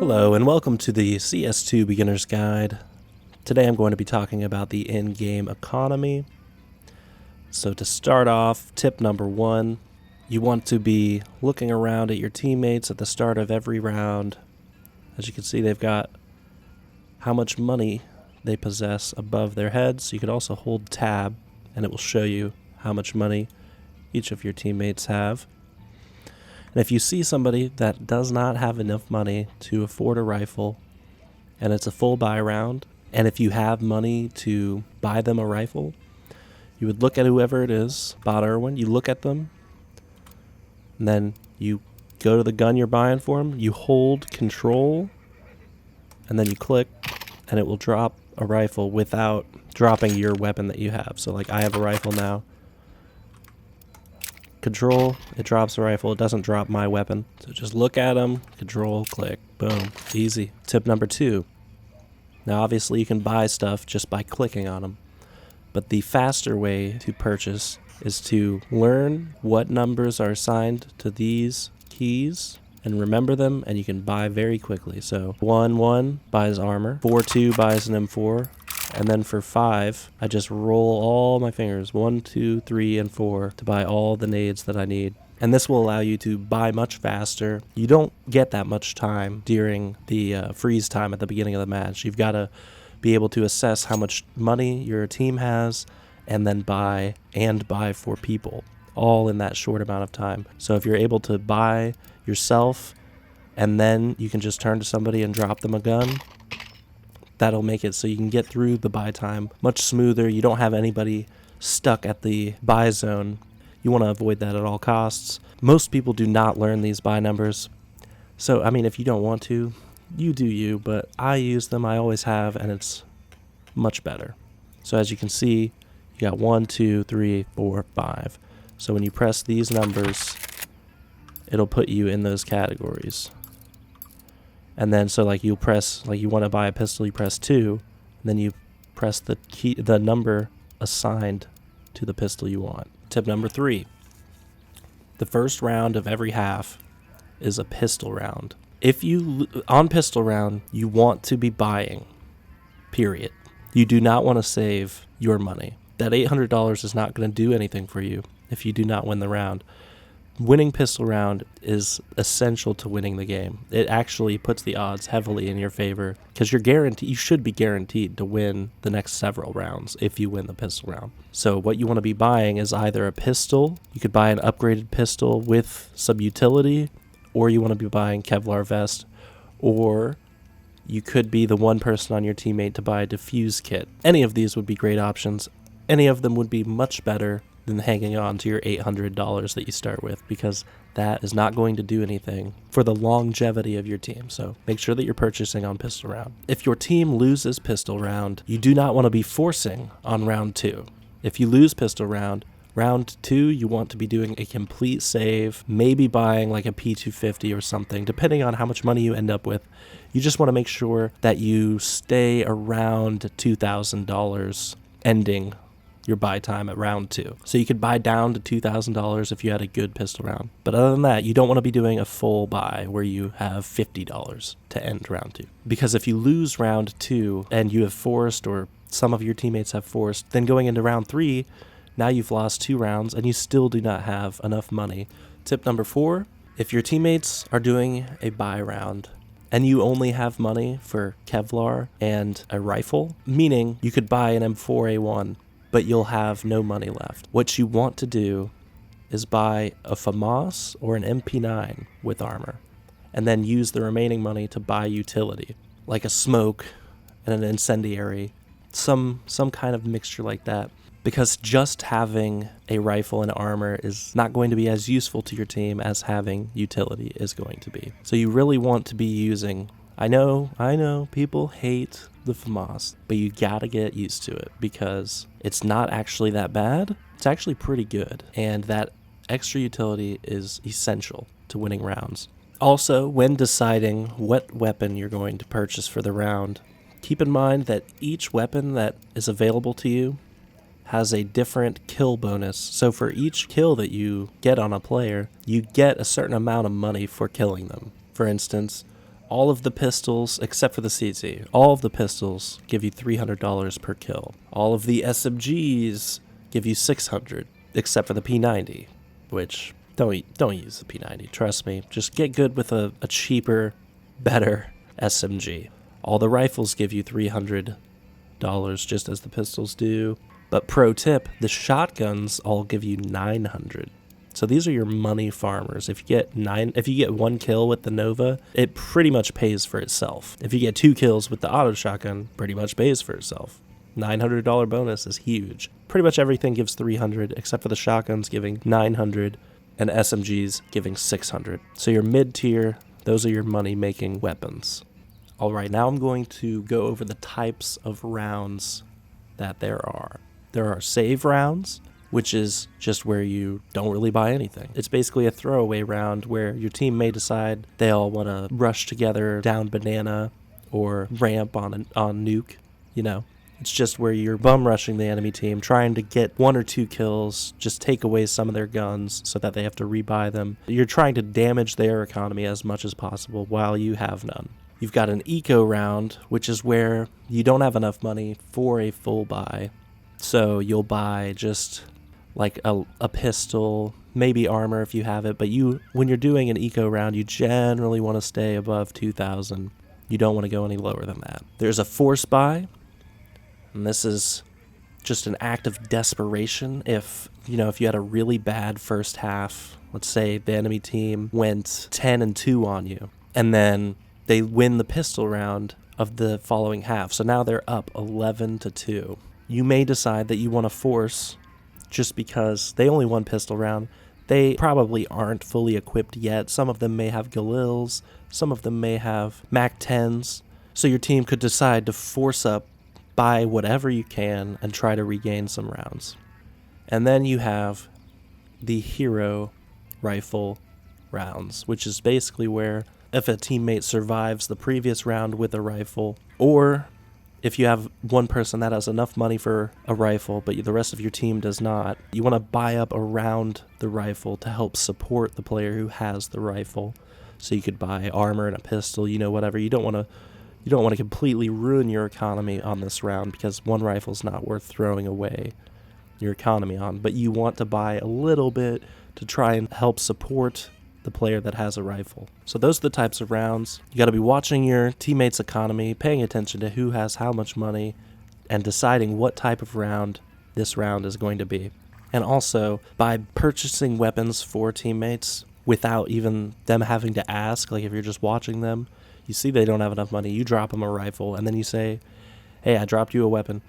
Hello and welcome to the CS2 Beginner's Guide. Today I'm going to be talking about the in-game economy. So to start off, tip number 1, you want to be looking around at your teammates at the start of every round. As you can see, they've got how much money they possess above their heads. You could also hold tab and it will show you how much money each of your teammates have. And if you see somebody that does not have enough money to afford a rifle, and it's a full buy round, and if you have money to buy them a rifle, you would look at whoever it is, Bot Irwin, you look at them, and then you go to the gun you're buying for them, you hold control, and then you click, and it will drop a rifle without dropping your weapon that you have. So like I have a rifle now. Control, it drops the rifle, it doesn't drop my weapon. So just look at them, control, click, boom, easy. Tip number 2. Now obviously you can buy stuff just by clicking on them, but the faster way to purchase is to learn what numbers are assigned to these keys and remember them, and you can buy very quickly. So 1-1 buys armor, 4-2 buys an M4, and then for 5, I just roll all my fingers, 1, 2, 3, and 4, to buy all the nades that I need. And this will allow you to buy much faster. You don't get that much time during the freeze time at the beginning of the match. You've got to be able to assess how much money your team has, and then buy for people, all in that short amount of time. So if you're able to buy yourself, and then you can just turn to somebody and drop them a gun, that'll make it so you can get through the buy time much smoother. You don't have anybody stuck at the buy zone. You want to avoid that at all costs. Most people do not learn these buy numbers. So, I mean, if you don't want to, you do you, but I use them, I always have, and it's much better. So as you can see, you got 1, 2, 3, 4, 5. So when you press these numbers, it'll put you in those categories. And then so like you press, like you want to buy a pistol, you press 2, and then you press the key, the number assigned to the pistol you want. Tip number 3. The first round of every half is a pistol round. If you, on pistol round, you want to be buying, period. You do not want to save your money. That $800 is not going to do anything for you if you do not win the round. Winning pistol round is essential to winning the game. It actually puts the odds heavily in your favor because you should be guaranteed to win the next several rounds if you win the pistol round. So what you want to be buying is either a pistol, you could buy an upgraded pistol with some utility, or you want to be buying Kevlar vest, or you could be the one person on your teammate to buy a defuse kit. Any of these would be great options. Any of them would be much better than hanging on to your $800 that you start with, because that is not going to do anything for the longevity of your team. So make sure that you're purchasing on pistol round. If your team loses pistol round, you do not want to be forcing on round 2. If you lose pistol round, round 2, you want to be doing a complete save, maybe buying like a P250 or something, depending on how much money you end up with. You just want to make sure that you stay around $2,000 ending your buy time at round 2. So you could buy down to $2,000 if you had a good pistol round. But other than that, you don't want to be doing a full buy where you have $50 to end round 2. Because if you lose round 2 and you have forced, or some of your teammates have forced, then going into round 3, now you've lost 2 rounds and you still do not have enough money. Tip number 4, if your teammates are doing a buy round and you only have money for Kevlar and a rifle, meaning you could buy an M4A1, but you'll have no money left. What you want to do is buy a FAMAS or an MP9 with armor, and then use the remaining money to buy utility, like a smoke and an incendiary, some kind of mixture like that. Because just having a rifle and armor is not going to be as useful to your team as having utility is going to be. So you really want to be using, I know, people hate the FAMAS, but you gotta get used to it because it's not actually that bad. It's actually pretty good, and that extra utility is essential to winning rounds. Also, when deciding what weapon you're going to purchase for the round, keep in mind that each weapon that is available to you has a different kill bonus. So for each kill that you get on a player, you get a certain amount of money for killing them. For instance, All of the pistols, except for the CZ, all of the pistols give you $300 per kill. All of the SMGs give you $600, except for the P90, which don't use the P90. Trust me, just get good with a cheaper, better SMG. All the rifles give you $300, just as the pistols do. But pro tip, the shotguns all give you $900. So these are your money farmers. If you get 1 kill with the Nova, it pretty much pays for itself. If you get 2 kills with the auto shotgun, pretty much pays for itself. $900 bonus is huge. Pretty much everything gives $300, except for the shotguns giving $900 and SMGs giving $600. So your mid-tier, those are your money-making weapons. All right, now I'm going to go over the types of rounds that there are. There are save rounds, which is just where you don't really buy anything. It's basically a throwaway round where your team may decide they all want to rush together down banana or ramp on nuke, you know. It's just where you're bum rushing the enemy team, trying to get 1 or 2 kills, just take away some of their guns so that they have to rebuy them. You're trying to damage their economy as much as possible while you have none. You've got an eco round, which is where you don't have enough money for a full buy. So you'll buy just like a pistol, maybe armor if you have it, but when you're doing an eco round, you generally want to stay above 2,000. You don't want to go any lower than that. There's a force buy, and this is just an act of desperation. If you had a really bad first half, let's say the enemy team went 10-2 on you, and then they win the pistol round of the following half, so now they're up 11-2. You may decide that you want to force, just because they only won pistol round. They probably aren't fully equipped yet. Some of them may have Galils, some of them may have MAC-10s. So your team could decide to force up, buy whatever you can, and try to regain some rounds. And then you have the hero rifle rounds, which is basically where if a teammate survives the previous round with a rifle, or if you have one person that has enough money for a rifle, but the rest of your team does not, you want to buy up around the rifle to help support the player who has the rifle. So you could buy armor and a pistol, whatever. You don't want to completely ruin your economy on this round, because one rifle's not worth throwing away your economy on. But you want to buy a little bit to try and help support the player that has a rifle. So those are the types of rounds. You got to be watching your teammates' economy, paying attention to who has how much money, and deciding what type of round this round is going to be. And also, by purchasing weapons for teammates without even them having to ask, like if you're just watching them, you see they don't have enough money, you drop them a rifle, and then you say, hey, I dropped you a weapon.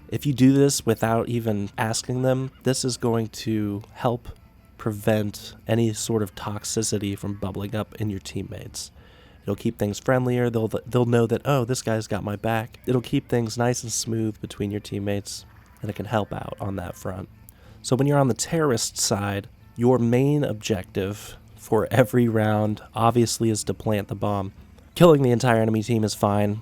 If you do this without even asking them, this is going to help prevent any sort of toxicity from bubbling up in your teammates. It'll keep things friendlier. They'll know that, oh, this guy's got my back. It'll keep things nice and smooth between your teammates, and it can help out on that front. So when you're on the terrorist side, your main objective for every round obviously is to plant the bomb. Killing the entire enemy team is fine,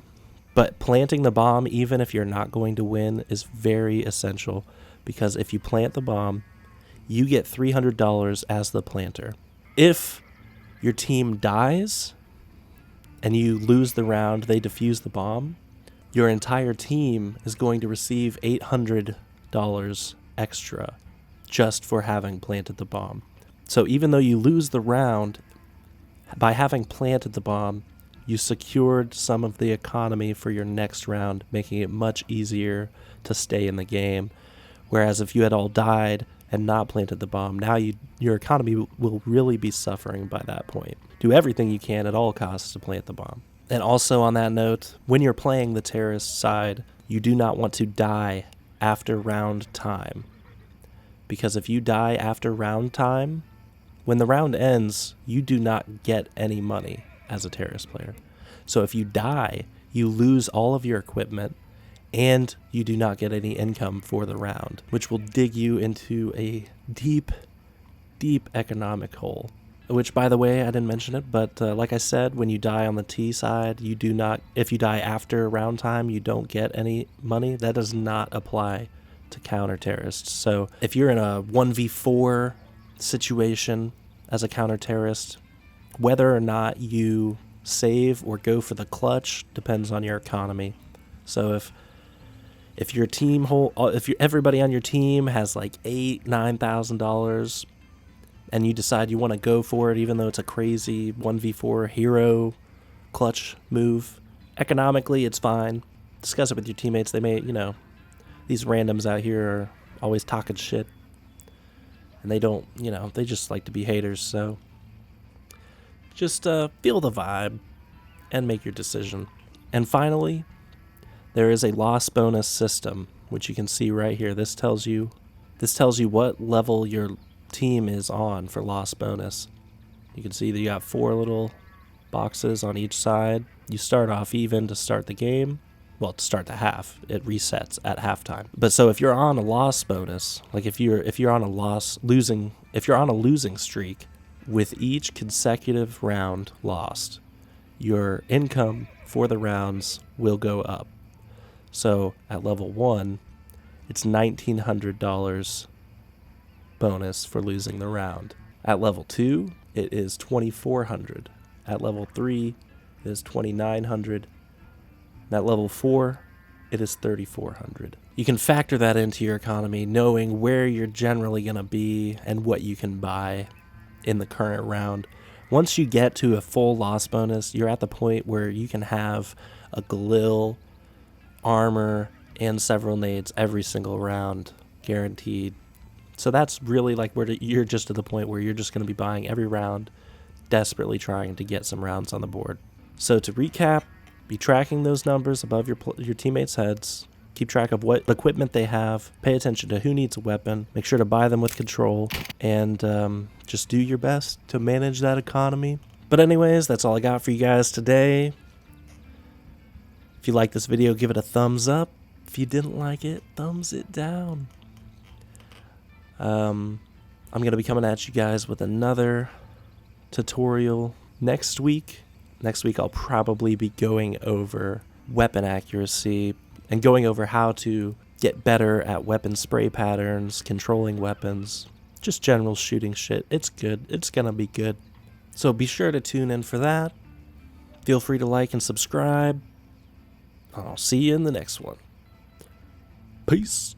but planting the bomb, even if you're not going to win, is very essential, because if you plant the bomb, you get $300 as the planter. If your team dies and you lose the round, they defuse the bomb, your entire team is going to receive $800 extra just for having planted the bomb. So even though you lose the round, by having planted the bomb, you secured some of the economy for your next round, making it much easier to stay in the game. Whereas if you had all died and not planted the bomb, now your economy will really be suffering by that point. Do everything you can at all costs to plant the bomb. And also on that note, when you're playing the terrorist side, you do not want to die after round time. Because if you die after round time, when the round ends, you do not get any money as a terrorist player. So if you die, you lose all of your equipment, and you do not get any income for the round, which will dig you into a deep, deep economic hole. Which, by the way, I didn't mention it, but like I said, when you die on the T side, you do not, if you die after round time, you don't get any money. That does not apply to counter-terrorists. So if you're in a 1v4 situation as a counter-terrorist, whether or not you save or go for the clutch depends on your economy. So if your team everybody on your team has like $8,000-9,000 and you decide you want to go for it, even though it's a crazy 1v4 hero clutch move, economically it's fine. Discuss it with your teammates. They may, these randoms out here are always talking shit, and they don't, they just like to be haters. So just feel the vibe and make your decision. And finally, there is a loss bonus system, which you can see right here. This tells you what level your team is on for loss bonus. You can see that you got 4 little boxes on each side. You start off even to start the game. Well, to start the half, it resets at halftime. But so if you're on a loss bonus, like if you're on a losing streak, with each consecutive round lost, your income for the rounds will go up. So at level 1, it's $1,900 bonus for losing the round. At level 2, it is $2,400. At level 3, it is $2,900. At level 4, it is $3,400. You can factor that into your economy, knowing where you're generally going to be and what you can buy in the current round. Once you get to a full loss bonus, you're at the point where you can have a Galil, armor, and several nades every single round, guaranteed. So that's really like where you're just at the point where you're just going to be buying every round, desperately trying to get some rounds on the board. So to recap, be tracking those numbers above your teammates' heads. Keep track of what equipment they have. Pay attention to who needs a weapon. Make sure to buy them with control. And just do your best to manage that economy. But anyways, that's all I got for you guys today. If you like this video, give it a thumbs up. If you didn't like it, thumbs it down. I'm going to be coming at you guys with another tutorial next week. Next week, I'll probably be going over weapon accuracy and going over how to get better at weapon spray patterns, controlling weapons, just general shooting shit. It's good. It's going to be good. So be sure to tune in for that. Feel free to like and subscribe. I'll see you in the next one. Peace.